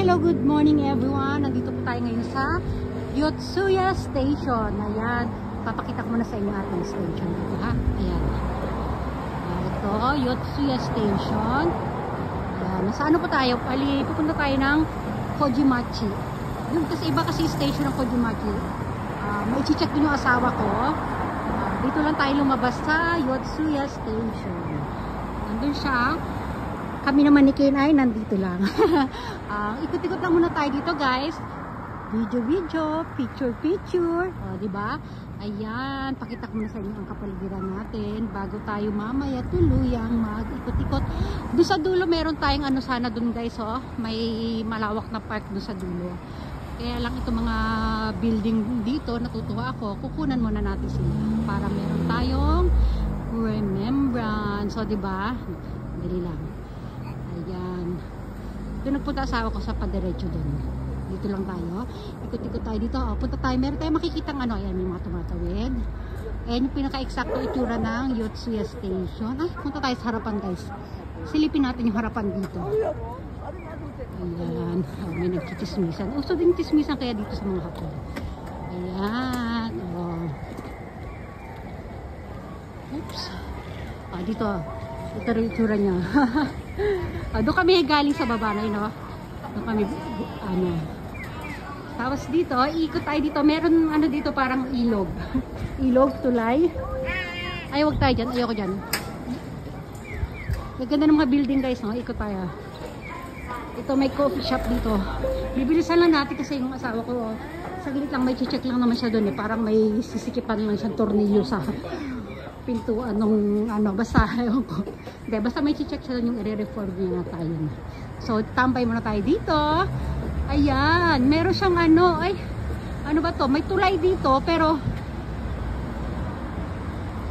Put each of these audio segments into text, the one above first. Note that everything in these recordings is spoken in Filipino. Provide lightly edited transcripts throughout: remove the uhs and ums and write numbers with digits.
Hello, good morning everyone. Nandito po tayo ngayon sa Yotsuya Station. Ayan, papakita ko muna sa inyo ating station dito ha. Ayan. Ito, Yotsuya Station. Ayan, nasa ano po tayo? Pupunta tayo ng Kojimachi. Yung kasi iba kasi station ng Kojimachi. May check din yung asawa ko. Dito lang tayo lumabas sa Yotsuya Station. Nandun siya. Kami naman ni Ken ay nandito lang. Ikot-ikot lang muna tayo dito, guys. Video, picture. O, diba? Ayan, pakita ko muna sa inyo ang kapaligiran natin bago tayo mamaya tuluyang mag-ikot-ikot. Doon sa dulo, meron tayong ano sana doon, guys, oh. May malawak na park doon sa dulo. Kaya lang itong mga building dito, natutuwa ako. Kukunan muna natin sila para meron tayong remembrance. So, diba? Dali lang. Ayan. Doon nagpunta asawa ko sa padiretso doon. Dito lang tayo. Ikot-ikot tayo dito. O, punta tayo. Meron tayo makikitang ano. Ayan, may mga tumatawid. Ayan yung pinaka-eksakto itsura ng Yotsuya Station. Ay, punta tayo sa harapan, guys. Silipin natin yung harapan dito. Ayan. O, may nagchichismisan. Uso din chismisan kaya dito sa mga hapon. Ayan. O. Oops. Dito. Ito rin itsura niya. Doon kami galing sa baba na yun, no? Doon kami, ano. Tapos dito, iikot tayo dito. Meron, ano dito, parang ilog. Ilog, tulay. Ay, wag tayo dyan. Ayoko dyan. Gaganda ng mga building, guys, no? Ikot tayo. Ito, may coffee shop dito. Bibilisan lang natin kasi yung asawa ko, saglit lang, may check lang naman siya doon, eh. Parang may sisikipan lang siyang tornilyo sa pintuan nung ano, basta ewan ko. Hindi, basta may check siya yung i-reform niya na tayo. So, tambay muna tayo dito. Ayan, meron siyang ano, ay, ano ba to? May tulay dito, pero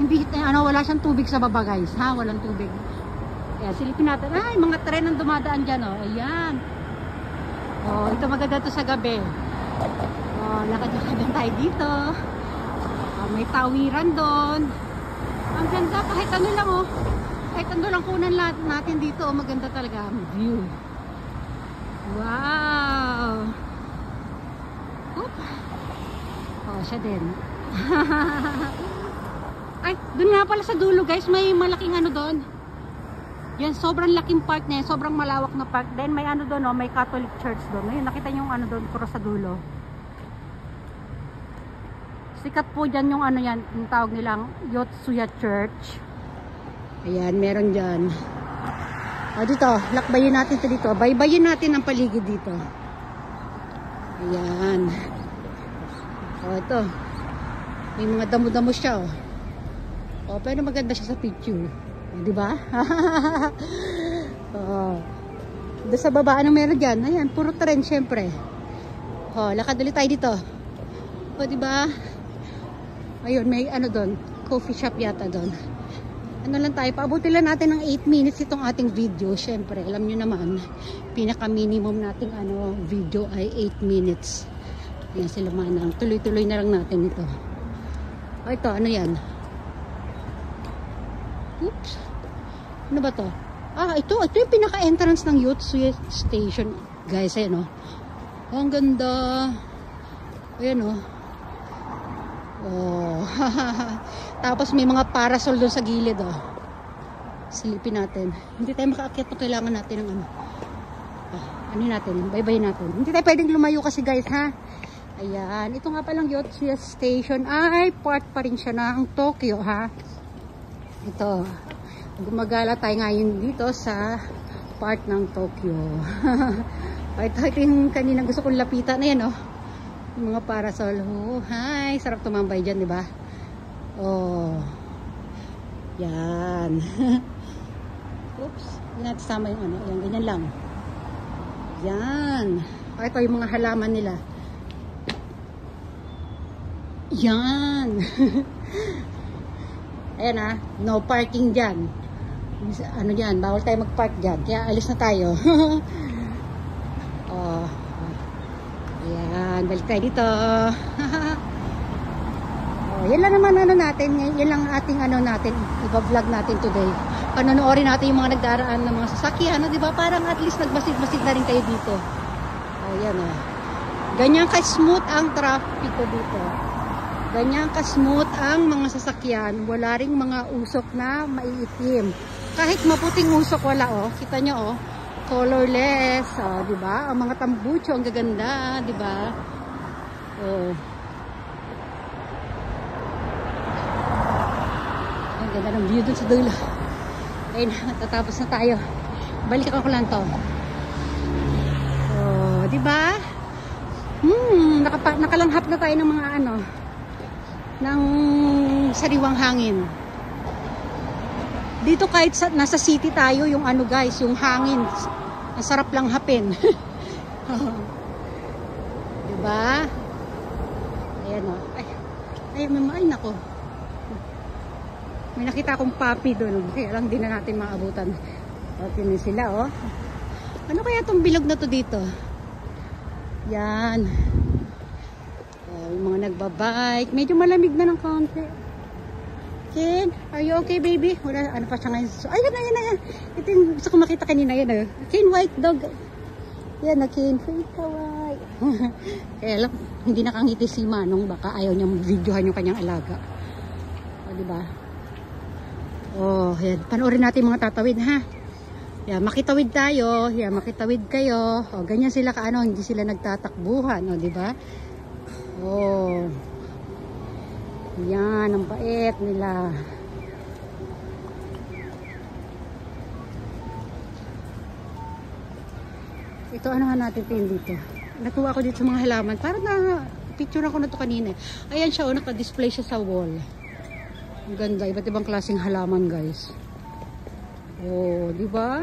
hindi, ano, wala siyang tubig sa baba, guys, ha? Walang tubig. Ayan, silipin natin. Ay, mga tren ang dumadaan dyan, oh. Ayan. Oh, ito maganda to sa gabi. Oh, lakad-lakad tayo dito. Oh, may tawiran doon. Ang ganda, kahit ano lang, oh. Kahit ano lang kunan natin dito, oh. Maganda talaga ang view. Wow! Oop. Oh, siya din. Ay, dun nga pala sa dulo, guys, may malaking ano doon. Yan, sobrang laking park na yan, sobrang malawak na park. Then may ano doon, oh, may Catholic Church doon. Ayun, nakita niyo yung ano doon, cross sa dulo. Sikat po dyan yung ano yan, yung tawag nilang Yotsuya Church. Ayan, meron dyan. O dito, lakbayin natin ito dito. Baybayin natin ang paligid dito. Ayan. O ito. May mga damo-damo siya, o. O, pero maganda siya sa picture. O, diba? O. Doon sa baba, anong meron dyan? Ayan, puro tren, syempre. O, lakad ulit tayo dito. O, diba? Ayun, may ano doon, coffee shop yata doon. Ano lang tayo, paabutin lang natin ng 8 minutes itong ating video. Syempre, alam nyo naman, pinaka-minimum nating ano, video ay 8 minutes. Ayan sila manang. Tuloy-tuloy na lang natin ito. O ito, ano yan? Oops. Ano ba to? Ito yung pinaka-entrance ng Yotsuya Station. Guys, ayan o. Ang ganda. Ayan o. Oh. Tapos may mga parasol doon sa gilid, oh. Silipin natin. Hindi tayo makaakyat, kailangan natin ng ano. Ano natin? Bye-bye natin. Hindi tayo pwedeng lumayo kasi, guys, ha. Ayan, ito nga palang Yotsuya Station ay part pa rin siya ng Tokyo, ha. Ito. Gumagala tayo ngayon dito sa part ng Tokyo. Ito yung kanina gusto kong lapitan. Ayan, oh. Yung mga parasol. Oh, hi. Sarap tumambay dyan, di ba? Oh. Yan. Oops. Hindi natin sama yung ano. Yan, ganyan lang. Yan. O, ito yung mga halaman nila. Yan. Ayan, ha. No parking dyan. Ano dyan? Bawal tayo mag-park dyan. Kaya alis na tayo. Oh. Ayan, balik tayo dito. Oh, yan lang naman ano natin, yan lang ating ano natin, i-vlog natin today. Panonoorin natin yung mga nagdaraan ng mga sasakyan, no, 'di ba? Parang at least nagbasid-basid na rin kayo dito. Ayan o. Ganyan ka-smooth ang traffic dito. Ganyan ka-smooth ang mga sasakyan. Wala ring mga usok na maiitim. Kahit maputing usok wala oh. Kita nyo oh. Colorless. Oh, diba? Ang mga tambucho ang gaganda. Diba? Oh. Ang ganda ng view dun sa dulo. Ayun, tatapos na tayo. Balikan ko lang to. Oh, diba? Nakalanghap na tayo ng mga ano, ng sariwang hangin. Dito kahit nasa city tayo, yung ano guys, yung hangin, ang sarap lang hapin. Diba? Ayan o. Ay, nako. May nakita akong puppy doon. Kaya lang din na natin maabutan. O, tinan sila oh. Ano kaya itong bilog na to dito? Yan. Yung mga nagbabike. Medyo malamig na ng konti. Ken, are you okay baby? Wala, ano pa siya ngayon? Ayan. Ito yung gusto ko makita kanina. Yan. Ken, white dog. Yan na Ken. White. Kaya lang, hindi nakangiti si Manong. Baka ayaw niyang videohan yung kanyang alaga. O, diba? Oh, yan. Panoorin natin mga tatawid ha. Yan, makitawid tayo. Yan, makitawid kayo. O, ganyan sila kaano, hindi sila nagtatakbuhan. O, diba? Oh. Yan, ang bait nila. Ito, ano nga natin dito? Natuwa ako dito sa mga halaman. Parang na, picture ako na to kanina. Ayan siya, naka-display siya sa wall. Ang ganda, iba't ibang klaseng halaman, guys. Oh, di ba?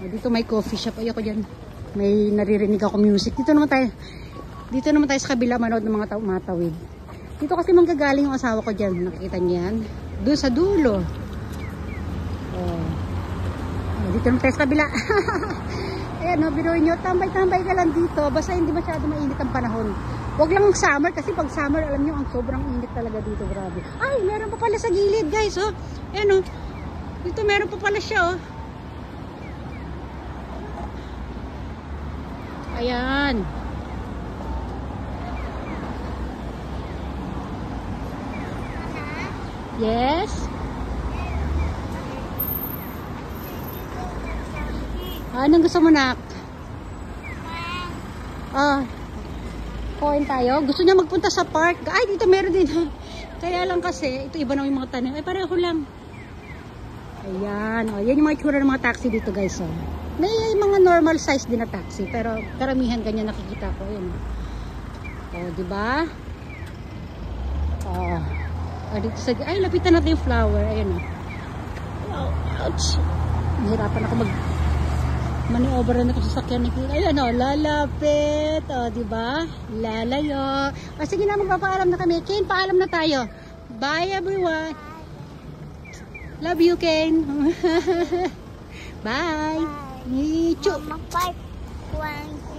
Oh, dito may coffee shop. Ayoko diyan. May naririnig ako music. Dito naman tayo sa kabila manood ng mga matawid. Dito kasi manggagaling yung asawa ko diyan. Nakikita niyan. Doon sa dulo. Oh. Dito naman tayo sa kabila. Ayan, no, biruin nyo. Tambay-tambay ka lang dito. Basta hindi masyado mainit ang panahon. Huwag lang summer kasi pag summer, alam nyo, ang sobrang init talaga dito. Grabe. Ay, meron pa pala sa gilid, guys. Oh. Ayan, oh. Dito meron pa pala siya, oh. Ayan. Yes. Anong gusto mo, nak? Coin tayo. Gusto niya magpunta sa park. Ay, dito meron din. Kaya lang kasi, ito iba na yung mga tanim. Ay, pareho lang. Ayan. O, yan yung mga itsura ng mga taxi dito, guys. O. May mga normal size din na taxi. Pero karamihan ganyan nakikita ko. Ayan. O, diba? O. Dito sa... Ay, lapitan natin yung flower. Ayan o. Ouch. Nahirapan ako maniover na ako sa sakyan ni Kira. Ayan o, lalapit. O, diba? Lalayo. O, sige na, magpapaalam na kami. Kane, paalam na tayo. Bye, everyone. Love you, Kane. Bye. Michu. Mama, 5, 1,